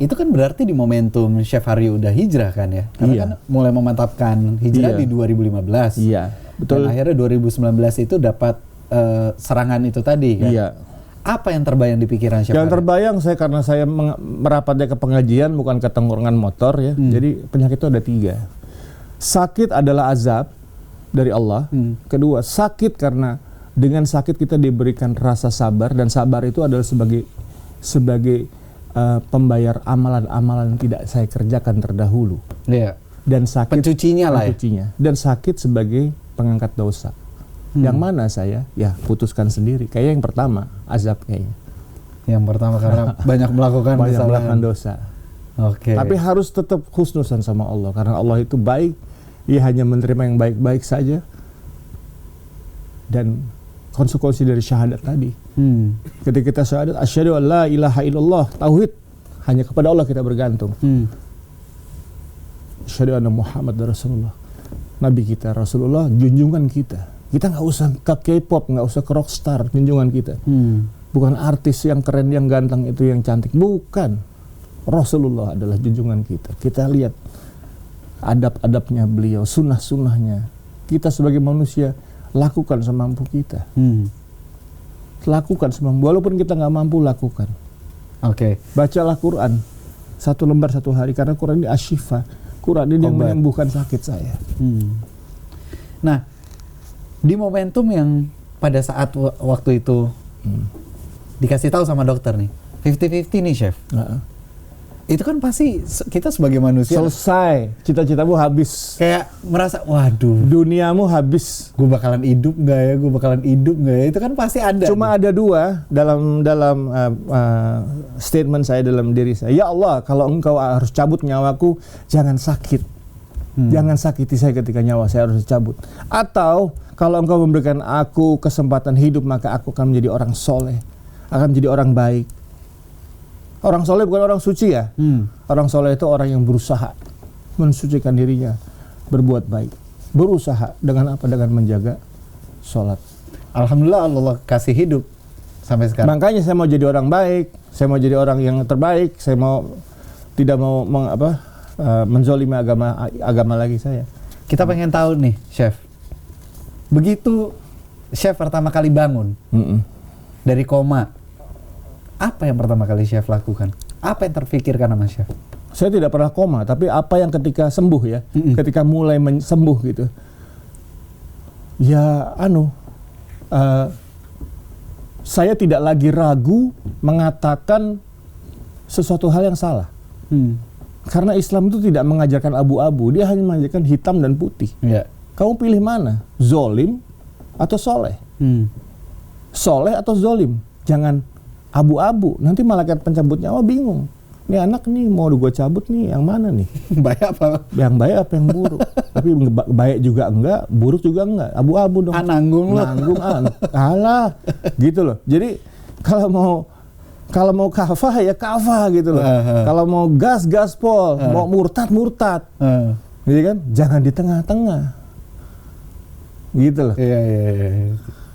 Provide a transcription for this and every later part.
Itu kan berarti di momentum Chef Haryo udah hijrah kan ya? Karena Iya. kan mulai memantapkan hijrah Iya. di 2015. Iya, betul. Dan akhirnya 2019 itu dapat serangan itu tadi kan? Iya. Apa yang terbayang di pikiran Chef Yang Haryo? terbayang saya karena saya merapatnya ke pengajian bukan ke tongkrongan motor ya. Jadi penyakit itu ada 3. Sakit adalah azab dari Allah. Kedua, sakit karena dengan sakit kita diberikan rasa sabar, dan sabar itu adalah sebagai pembayar amalan-amalan yang tidak saya kerjakan terdahulu. Iya. Dan sakit Pencucinya lah ya? pencucinya. Dan sakit sebagai pengangkat dosa. Yang mana saya ya putuskan sendiri. Kayak yang pertama azab kayaknya. Yang pertama karena banyak melakukan Banyak kesalahan. melakukan dosa. Oke. Tapi harus tetap husnusan sama Allah karena Allah itu baik. Ia hanya menerima yang baik-baik saja. Dan konsekuensi dari syahadat tadi. Ketika kita syahadat, asyhadu an la ilaha illallah, tauhid, hanya kepada Allah kita bergantung. Asyhadu anna Muhammad Rasulullah. Nabi kita Rasulullah, junjungan kita. Kita nggak usah ke K-pop, nggak usah ke rockstar, junjungan kita. Bukan artis yang keren, yang ganteng itu, yang cantik. Bukan. Rasulullah adalah junjungan kita. Kita lihat adab-adabnya beliau, sunnah-sunnahnya. Kita sebagai manusia lakukan semampu kita. Lakukan semampu, walaupun kita nggak mampu lakukan. Oke. Bacalah Quran 1 lembar 1 hari, karena Quran ini asyifa. Quran ini yang Obat. menyembuhkan sakit saya. Nah, di momentum yang pada saat waktu itu dikasih tahu sama dokter nih, 50-50 nih Chef. Itu kan pasti kita sebagai manusia Selesai, cita-citamu habis, kayak merasa, waduh, duniamu habis. gue bakalan hidup nggak ya, gue bakalan hidup nggak ya, itu kan pasti ada. Cuma ada 2 dalam statement saya dalam diri saya. Ya Allah, kalau engkau harus cabut nyawaku, jangan sakit. Jangan sakiti saya ketika nyawa saya harus dicabut. Atau kalau engkau memberikan aku kesempatan hidup, maka aku akan menjadi orang soleh, akan menjadi orang baik. Orang soleh bukan orang suci ya. Orang soleh itu orang yang berusaha mensucikan dirinya, berbuat baik. Berusaha dengan apa? Dengan menjaga sholat. Alhamdulillah Allah kasih hidup sampai sekarang. Makanya saya mau jadi orang baik, saya mau jadi orang yang terbaik, saya tidak mau menzolimi agama lagi saya. Kita pengen tahu nih, Chef. Begitu Chef pertama kali bangun dari koma, apa yang pertama kali Chef lakukan? Apa yang terfikirkan sama Chef? Saya tidak pernah koma, tapi apa yang ketika sembuh ya, ketika mulai sembuh gitu, ya saya tidak lagi ragu mengatakan sesuatu hal yang salah. Karena Islam itu tidak mengajarkan abu-abu, dia hanya mengajarkan hitam dan putih. Iya. Kamu pilih mana? Zolim atau soleh? Soleh atau zolim? Jangan abu-abu, nanti malaikat pencabut nyawa bingung. Ini anak nih mau gue cabut nih, yang mana nih? Baik apa? Yang baik apa yang buruk? Tapi baik juga enggak, buruk juga enggak. Abu-abu dong. Nanggung loh. Nanggung alah. Gitu loh. Jadi kalau mau kafah ya kafah gitu loh. Kalau mau gas pol, mau murtad. Gitu kan? Jangan di tengah-tengah. Gitu loh. Iya.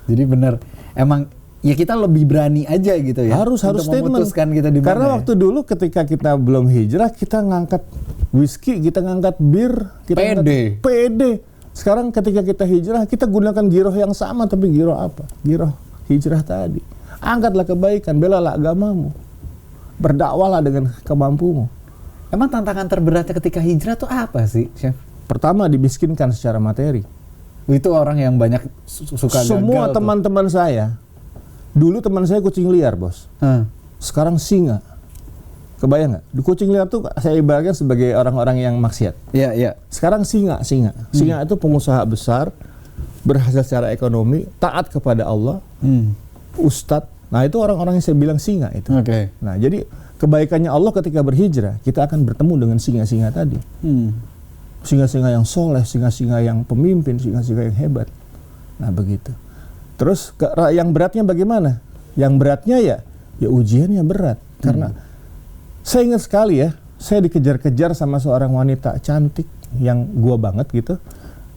Jadi benar, emang ya kita lebih berani aja gitu ya. Harus untuk statement. memutuskan kita di mana. Karena ya? waktu dulu ketika kita belum hijrah, kita ngangkat whisky, kita ngangkat bir, kita ngangkat PD. Sekarang ketika kita hijrah, kita gunakan giroh yang sama, tapi giroh apa? Giroh hijrah tadi. Angkatlah kebaikan, belalah agamamu. Berdakwalah dengan kemampumu. Emang tantangan terberatnya ketika hijrah tuh apa sih, Chef? Pertama, dimiskinkan secara materi. Itu orang yang banyak suka gagal. Semua teman-teman saya, dulu teman saya kucing liar, bos. Sekarang singa. Kebayang nggak? Di kucing liar tuh saya ibaratkan sebagai orang-orang yang maksiat. Iya. Sekarang singa. Singa itu pengusaha besar, berhasil secara ekonomi, taat kepada Allah, ustadz. Nah itu orang-orang yang saya bilang singa itu. Oke. Nah jadi kebaikannya Allah ketika berhijrah, kita akan bertemu dengan singa-singa tadi. Singa-singa yang soleh, singa-singa yang pemimpin, singa-singa yang hebat. Nah begitu. Terus yang beratnya bagaimana? Yang beratnya ya ujiannya berat. Karena saya ingat sekali ya, saya dikejar-kejar sama seorang wanita cantik yang gua banget gitu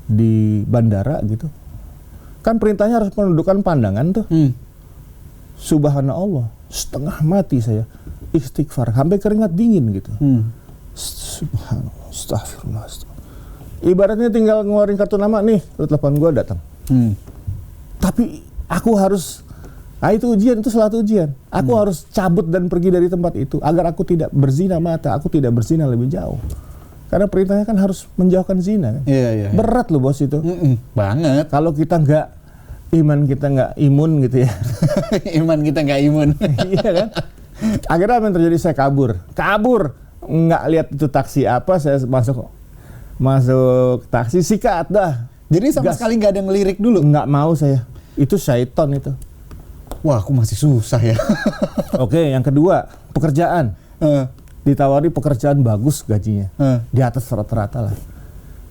di bandara gitu. Kan perintahnya harus menundukkan pandangan tuh. Subhanallah, setengah mati saya istighfar, sampai keringat dingin gitu. Subhanallah, astagfirullah. Ibaratnya tinggal ngeluarin kartu nama nih, telepon gue datang. Tapi aku harus, itu ujian, itu salah satu ujian. Aku harus cabut dan pergi dari tempat itu agar aku tidak berzina mata, aku tidak berzina lebih jauh. Karena perintahnya kan harus menjauhkan zina kan. Iya. Berat loh bos itu. Banget. Kalau kita iman kita nggak imun gitu ya. Iman kita nggak imun. Iya kan. Akhirnya apa yang terjadi? Saya kabur. Nggak lihat itu taksi apa, saya masuk taksi, sikat dah. Jadi sama sekali nggak ada ngelirik dulu? Nggak mau saya. Itu syaiton itu. Wah, aku masih susah ya. Oke, yang kedua, pekerjaan. Ditawari pekerjaan bagus gajinya. Di atas rata-rata lah.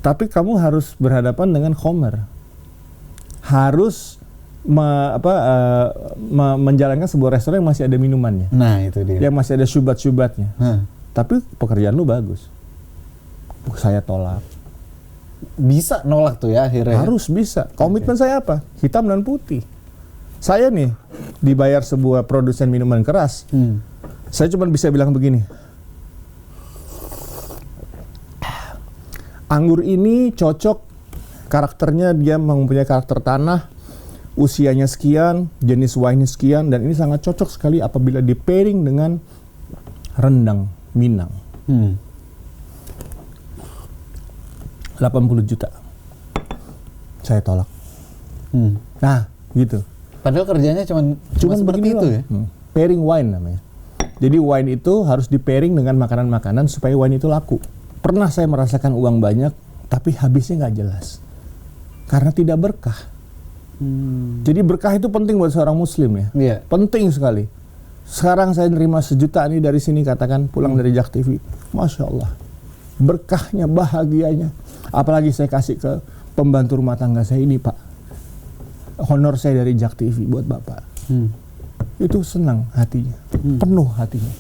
Tapi kamu harus berhadapan dengan khomer. Harus menjalankan sebuah restoran yang masih ada minumannya. Nah, itu dia. Yang masih ada syubat-syubatnya. Tapi pekerjaan lu bagus. Saya tolak. Bisa nolak tuh ya akhirnya? Harus bisa. Komitmen saya apa? Hitam dan putih. Saya nih dibayar sebuah produsen minuman keras. Saya cuma bisa bilang begini. Anggur ini cocok, karakternya dia mempunyai karakter tanah, usianya sekian, jenis wine sekian, dan ini sangat cocok sekali apabila di pairing dengan rendang Minang. 80 juta. Saya tolak. Nah, gitu. Padahal kerjanya cuma seperti itu ya? Pairing wine namanya. Jadi wine itu harus di pairing dengan makanan-makanan supaya wine itu laku. Pernah saya merasakan uang banyak, tapi habisnya nggak jelas. Karena tidak berkah. Jadi berkah itu penting buat seorang muslim ya. Iya. Penting sekali. Sekarang saya nerima 1 juta nih dari sini, katakan pulang dari Jak TV. Masya Allah. Berkahnya, bahagianya. Apalagi saya kasih ke pembantu rumah tangga saya ini, Pak. Honor saya dari Jak TV buat Bapak. Itu senang hatinya. Penuh hatinya.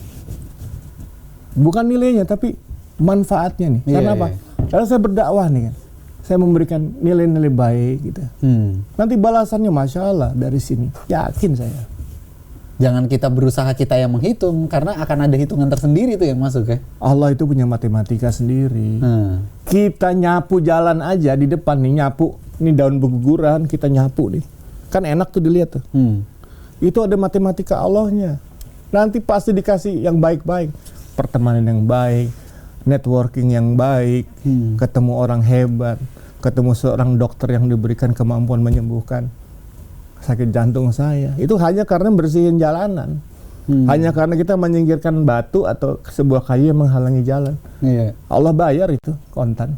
Bukan nilainya, tapi manfaatnya nih. Karena apa? Karena saya berdakwah nih kan. Saya memberikan nilai-nilai baik gitu. Nanti balasannya Masya Allah dari sini. Yakin saya. Jangan kita berusaha kita yang menghitung, karena akan ada hitungan tersendiri tuh yang masuk ya. Allah itu punya matematika sendiri. Kita nyapu jalan aja di depan nih, nyapu. Ini daun berguguran, kita nyapu nih. Kan enak tuh dilihat tuh. Itu ada matematika Allahnya. Nanti pasti dikasih yang baik-baik. Pertemanan yang baik, networking yang baik, ketemu orang hebat, ketemu seorang dokter yang diberikan kemampuan menyembuhkan sakit jantung saya. Itu hanya karena bersihin jalanan. Hanya karena kita menyingkirkan batu atau sebuah kayu yang menghalangi jalan. Allah bayar itu kontan.